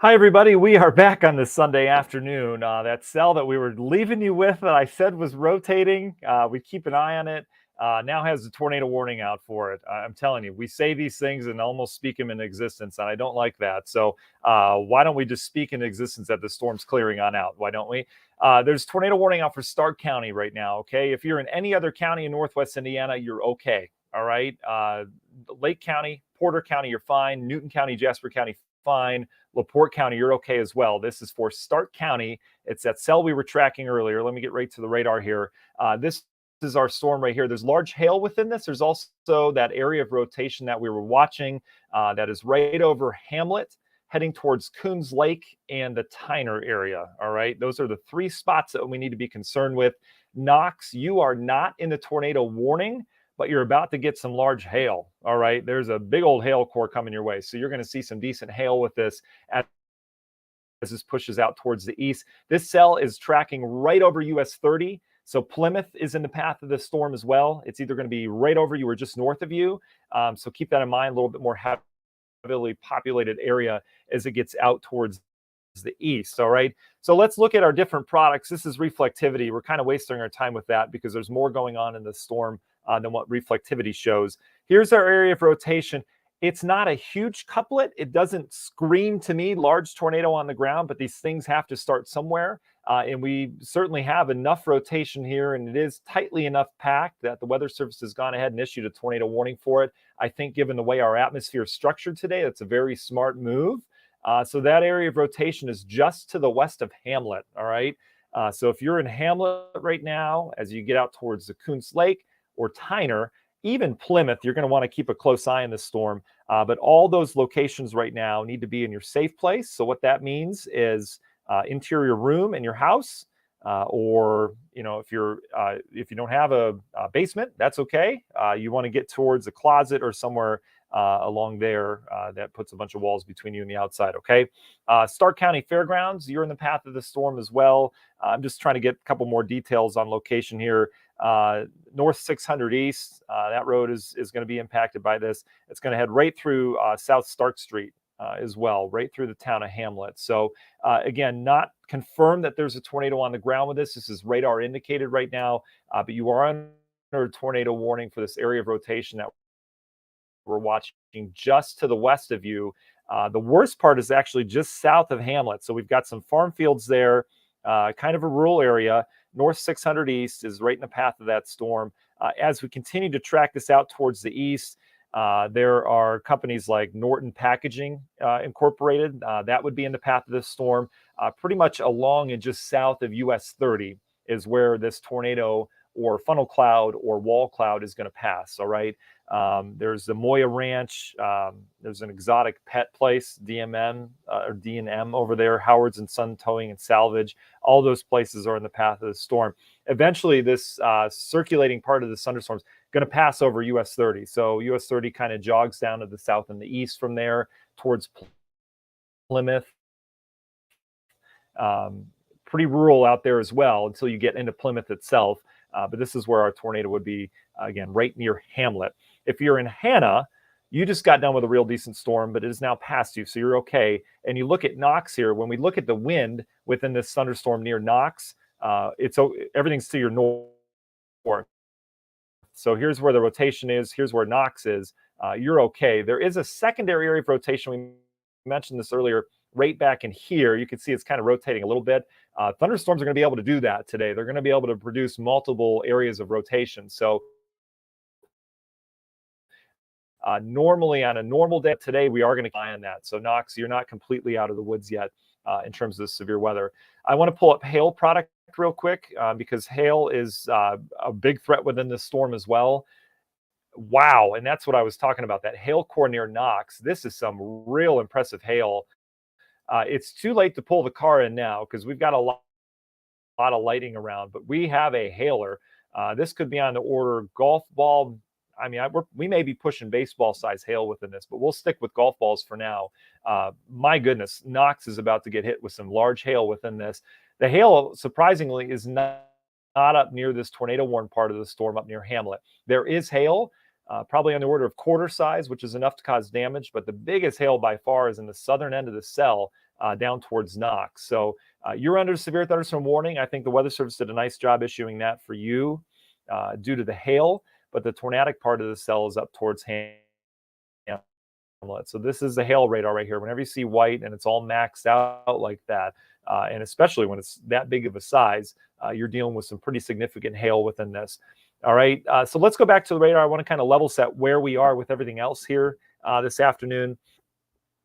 Hi, everybody. We are back on this Sunday afternoon. That cell that we were leaving you with that I said was rotating, we keep an eye on it, now has a tornado warning out for it. I'm telling you, we say these things and almost speak them into existence, and I don't like that. So, why don't we just speak into existence that the storm's clearing on out? Why don't we? There's tornado warning out for Stark County right now, okay? If you're in any other county in Northwest Indiana, you're okay, all right? Lake County, Porter County, you're fine. Newton County, Jasper County, fine. LaPorte County, you're okay as well. This is for Stark County. It's that cell we were tracking earlier. Let me get right to the radar here. This is our storm right here. There's large hail within this. There's also that area of rotation that we were watching that is right over Hamlet, heading towards Coons Lake and the Tyner area. All right. Those are the three spots that we need to be concerned with. Knox, you are not in the tornado warning, but you're about to get some large hail. All right. There's a big old hail core coming your way. So you're going to see some decent hail with this as this pushes out towards the east. This cell is tracking right over US 30. So Plymouth is in the path of the storm as well. It's either going to be right over you or just north of you. So keep that in mind, a little bit more heavily populated area as it gets out towards the east. All right. So let's look at our different products. This is reflectivity. We're kind of wasting our time with that because there's more going on in the storm than what reflectivity shows. Here's our area of rotation. It's not a huge couplet. It doesn't scream to me large tornado on the ground, but these things have to start somewhere. And we certainly have enough rotation here, and it is tightly enough packed that the Weather Service has gone ahead and issued a tornado warning for it. I think given the way our atmosphere is structured today, that's a very smart move. So that area of rotation is just to the west of Hamlet. All right. So if you're in Hamlet right now, as you get out towards the Coons Lake or Tyner, even Plymouth, you're going to want to keep a close eye on this storm. But all those locations right now need to be in your safe place. So what that means is interior room in your house, or if you don't have a basement, that's okay. You want to get towards a closet or somewhere along there that puts a bunch of walls between you and the outside. Okay. Stark County Fairgrounds, you're in the path of the storm as well. I'm just trying to get a couple more details on location here. North 600 East, that road is going to be impacted by this. It's going to head right through South Stark Street as well, right through the town of Hamlet. So again, not confirmed that there's a tornado on the ground with this. This is radar indicated right now, but you are under a tornado warning for this area of rotation that we're watching just to the west of you. The worst part is actually just south of Hamlet. So we've got some farm fields there, kind of a rural area. North 600 East is right in the path of that storm. As we continue to track this out towards the east, there are companies like Norton Packaging Incorporated. That would be in the path of this storm. Pretty much along and just south of US 30 is where this tornado or funnel cloud or wall cloud is going to pass. All right. There's the Moya Ranch. There's an exotic pet place, DMM or D&M over there, Howard's and Son Towing and Salvage. All those places are in the path of the storm. Eventually, this circulating part of the thunderstorm is going to pass over US 30. So US 30 kind of jogs down to the south and the east from there towards Plymouth. Pretty rural out there as well until you get into Plymouth itself. But this is where our tornado would be, again, right near Hamlet. If you're in Hanna, you just got done with a real decent storm, but it is now past you, so you're okay. And you look at Knox here. When we look at the wind within this thunderstorm near Knox, everything's to your north. So here's where the rotation is. Here's where Knox is. You're okay. There is a secondary area of rotation. We mentioned this earlier. Right back in here, you can see it's kind of rotating a little bit. Thunderstorms are going to be able to do that today. They're going to be able to produce multiple areas of rotation. So normally on a normal day today, we are going to keep an eye on that. So Knox, you're not completely out of the woods yet in terms of severe weather. I want to pull up hail product real quick because hail is a big threat within this storm as well. Wow. And that's what I was talking about, that hail core near Knox. This is some real impressive hail. It's too late to pull the car in now because we've got a lot of lighting around, but we have a hailer. This could be on the order golf ball. I mean, we may be pushing baseball size hail within this, but we'll stick with golf balls for now. My goodness, Knox is about to get hit with some large hail within this. The hail, surprisingly, is not up near this tornado warned part of the storm up near Hamlet. There is hail. Probably on the order of quarter size, which is enough to cause damage. But the biggest hail by far is in the southern end of the cell. down towards Knox. So you're under severe thunderstorm warning. I think the Weather Service did a nice job issuing that for you due to the hail, but the tornadic part of the cell is up towards Hamlet. So this is the hail radar right here. Whenever you see white and it's all maxed out like that, and especially when it's that big of a size, you're dealing with some pretty significant hail within this. All right, so let's go back to the radar. I want to kind of level set where we are with everything else here this afternoon.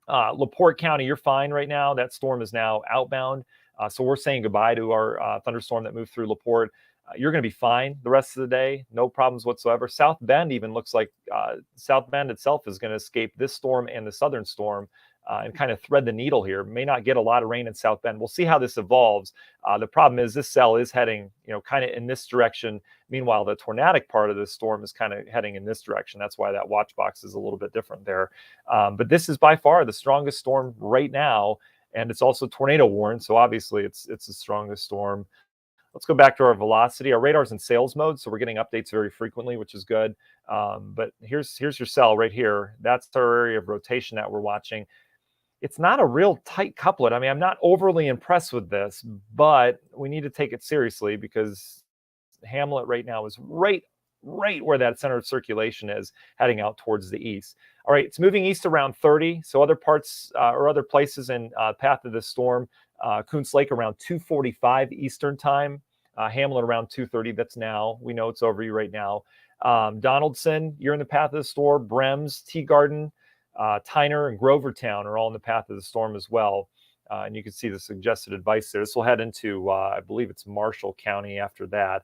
LaPorte County, you're fine right now. That storm is now outbound. So we're saying goodbye to our thunderstorm that moved through LaPorte. You're going to be fine the rest of the day. No problems whatsoever. South Bend even looks like South Bend itself is going to escape this storm and the southern storm and kind of thread the needle here. May not get a lot of rain in South Bend. We'll see how this evolves. The problem is this cell is heading, kind of in this direction. Meanwhile, the tornadic part of this storm is kind of heading in this direction. That's why that watch box is a little bit different there. But this is by far the strongest storm right now, and it's also tornado warned. So obviously, it's the strongest storm. Let's go back to our velocity. Our radar's in sales mode, so we're getting updates very frequently, which is good. But here's your cell right here. That's our area of rotation that we're watching. It's not a real tight couplet. I mean, I'm not overly impressed with this, but we need to take it seriously because Hamlet right now is right where that center of circulation is, heading out towards the east. All right, it's moving east around 30. So other parts or other places in path of this storm, Coons Lake around 2:45 Eastern time, Hamlet around 2:30. That's now. We know it's over you right now. Donaldson, you're in the path of the storm. Brems, Tea Garden, Tyner, and Grovertown are all in the path of the storm as well. And you can see the suggested advice there. This will head into, I believe it's Marshall County after that,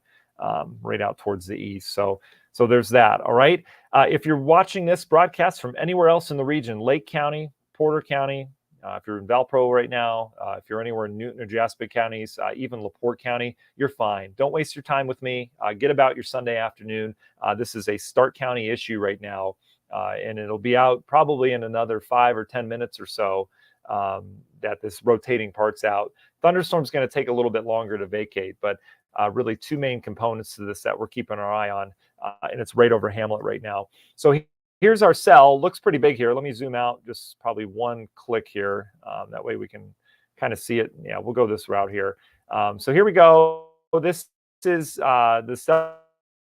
right out towards the east. So there's that. All right. If you're watching this broadcast from anywhere else in the region, Lake County, Porter County, if you're in Valpro right now, if you're anywhere in Newton or Jasper counties, even LaPorte County, you're fine. Don't waste your time with me. Get about your Sunday afternoon. This is a Stark County issue right now. And it'll be out probably in another 5 or 10 minutes or so that this rotating part's out. Thunderstorm's going to take a little bit longer to vacate, but really two main components to this that we're keeping our eye on, and it's right over Hamlet right now. So here's our cell. Looks pretty big here. Let me zoom out just probably one click here. That way we can kind of see it. Yeah, we'll go this route here. So here we go. This is the cell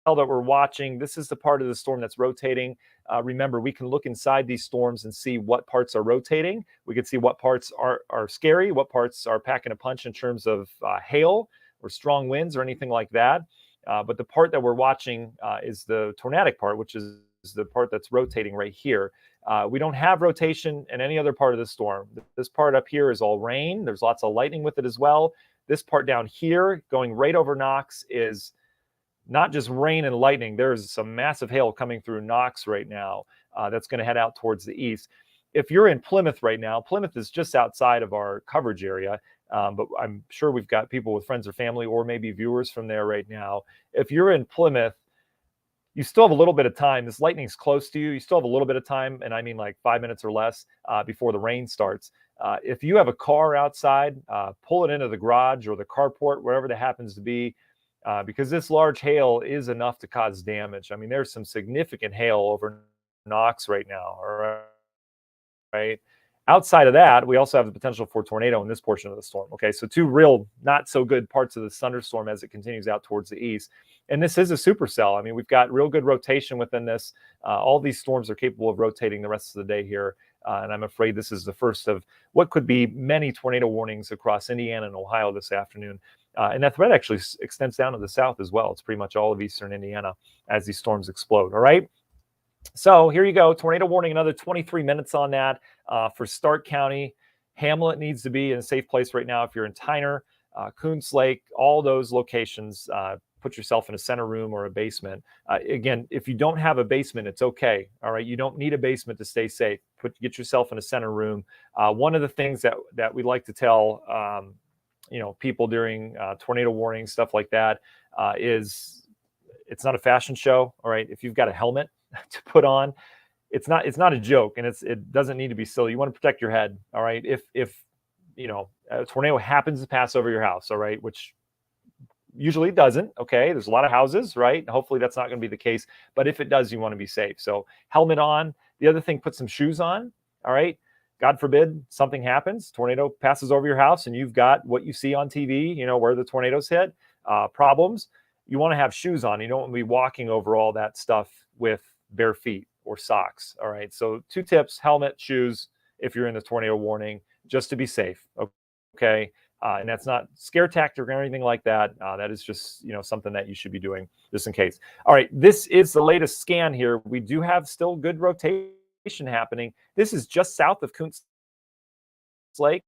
that we're watching. This is the part of the storm that's rotating. Remember, we can look inside these storms and see what parts are rotating. We can see what parts are scary, what parts are packing a punch in terms of hail or strong winds or anything like that. But the part that we're watching is the tornadic part, which is the part that's rotating right here. We don't have rotation in any other part of the storm. This part up here is all rain. There's lots of lightning with it as well. This part down here going right over Knox is not just rain and lightning. There's some massive hail coming through Knox right now that's going to head out towards the east. If you're in Plymouth right now, Plymouth is just outside of our coverage area, but I'm sure we've got people with friends or family or maybe viewers from there right now. If you're in Plymouth, you still have a little bit of time. This lightning's close to you. You still have a little bit of time, and I mean like 5 minutes or less before the rain starts. If you have a car outside, pull it into the garage or the carport, wherever that happens to be, because this large hail is enough to cause damage. I mean, there's some significant hail over Knox right now. All right. Outside of that, we also have the potential for tornado in this portion of the storm. Okay, so two real not so good parts of the thunderstorm as it continues out towards the east. And this is a supercell. I mean, we've got real good rotation within this. All these storms are capable of rotating the rest of the day here. And I'm afraid this is the first of what could be many tornado warnings across Indiana and Ohio this afternoon. And that threat actually extends down to the south as well. It's pretty much all of eastern Indiana as these storms explode. All right. So here you go. Tornado warning, another 23 minutes on that for Stark County. Hamlet needs to be in a safe place right now. If you're in Tyner, Coons Lake, all those locations, put yourself in a center room or a basement. Again, if you don't have a basement, it's okay. All right. You don't need a basement to stay safe. Get yourself in a center room. One of the things that we like to tell people during tornado warning, stuff like that, is it's not a fashion show. All right. If you've got a helmet to put on, it's not a joke, and it doesn't need to be silly. You want to protect your head. All right. If a tornado happens to pass over your house, all right, which usually doesn't. Okay. There's a lot of houses, right? Hopefully that's not going to be the case, but if it does, you want to be safe. So helmet on. The other thing, put some shoes on. All right. God forbid something happens, tornado passes over your house, and you've got what you see on TV, where the tornadoes hit, problems. You want to have shoes on. You don't want to be walking over all that stuff with bare feet or socks. All right. So 2 tips: helmet, shoes, if you're in the tornado warning, just to be safe. Okay. And that's not scare tactic or anything like that. That is just something that you should be doing just in case. All right, this is the latest scan here. We do have still good rotation happening. This is just south of Coons Lake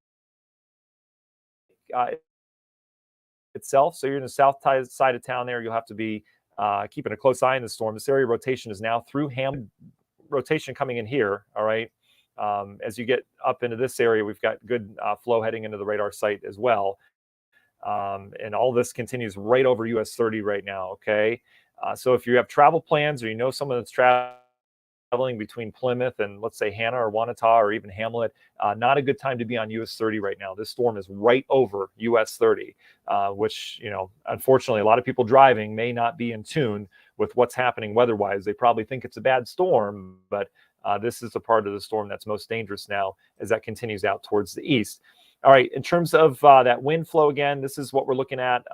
itself. So you're in the south side of town there. You'll have to be keeping a close eye on the storm. This area rotation is now through Ham. Rotation coming in here. All right. As you get up into this area, we've got good flow heading into the radar site as well. And all this continues right over US 30 right now. Okay. So if you have travel plans or someone that's traveling between Plymouth and, let's say, Hannah or Wanata or even Hamlet, not a good time to be on US 30 right now. This storm is right over US 30, which, unfortunately, a lot of people driving may not be in tune with what's happening weather-wise. They probably think it's a bad storm, but this is the part of the storm that's most dangerous now as that continues out towards the east. All right, in terms of that wind flow, again, this is what we're looking at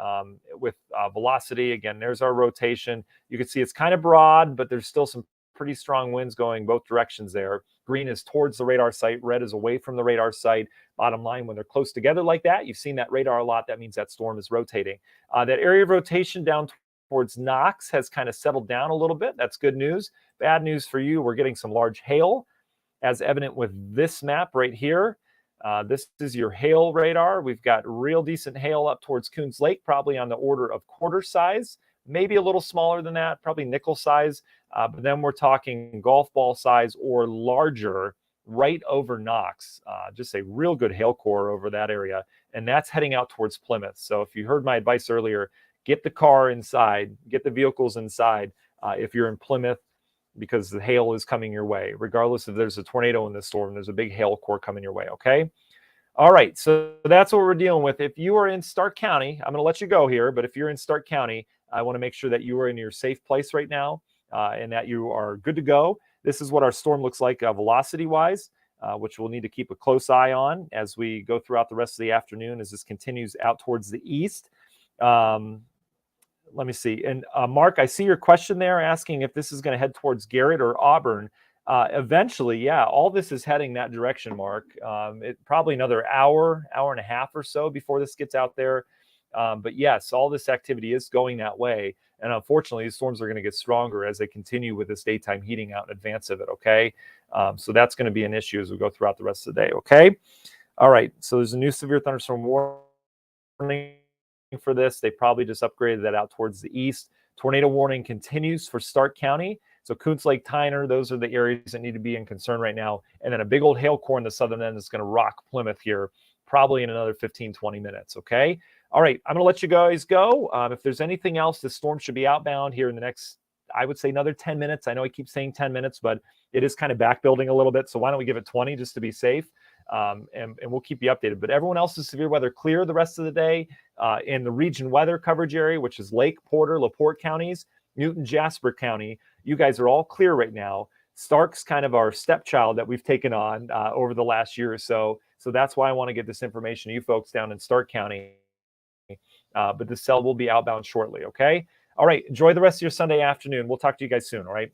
with velocity. Again, there's our rotation. You can see it's kind of broad, but there's still some pretty strong winds going both directions there. Green is towards the radar site. Red is away from the radar site. Bottom line, when they're close together like that, you've seen that radar a lot. That means that storm is rotating. That area of rotation down towards Knox has kind of settled down a little bit. That's good news. Bad news for you, we're getting some large hail, as evident with this map right here. This is your hail radar. We've got real decent hail up towards Coons Lake, probably on the order of quarter size, maybe a little smaller than that, probably nickel size. But then we're talking golf ball size or larger right over Knox. Just a real good hail core over that area. And that's heading out towards Plymouth. So if you heard my advice earlier, get the car inside, get the vehicles inside if you're in Plymouth, because the hail is coming your way. Regardless if there's a tornado in this storm, there's a big hail core coming your way, okay? All right, so that's what we're dealing with. If you are in Stark County, I'm going to let you go here, but if you're in Stark County, I want to make sure that you are in your safe place right now and that you are good to go. This is what our storm looks like velocity-wise, which we'll need to keep a close eye on as we go throughout the rest of the afternoon as this continues out towards the east. Let me see. And Mark, I see your question there asking if this is going to head towards Garrett or Auburn. Eventually, yeah, all this is heading that direction, Mark. Probably another hour and a half or so before this gets out there. But yes, all this activity is going that way. And unfortunately, these storms are going to get stronger as they continue with this daytime heating out in advance of it, okay? So that's going to be an issue as we go throughout the rest of the day, okay? All right, so there's a new severe thunderstorm warning for this. They probably just upgraded that out towards the east. Tornado warning continues for Stark County. So Coons Lake, Tyner, those are the areas that need to be in concern right now. And then a big old hail core in the southern end is going to rock Plymouth here probably in another 15, 20 minutes, okay? All right, I'm going to let you guys go. If there's anything else, the storm should be outbound here in the next, I would say, another 10 minutes. I know I keep saying 10 minutes, but it is kind of back building a little bit. So why don't we give it 20 just to be safe? And we'll keep you updated. But everyone else's severe weather clear the rest of the day. In the region weather coverage area, which is Lake, Porter, LaPorte counties, Newton, Jasper County, you guys are all clear right now. Stark's kind of our stepchild that we've taken on over the last year or so. So that's why I want to get this information to you folks down in Stark County. But the cell will be outbound shortly, okay? All right, enjoy the rest of your Sunday afternoon. We'll talk to you guys soon, all right?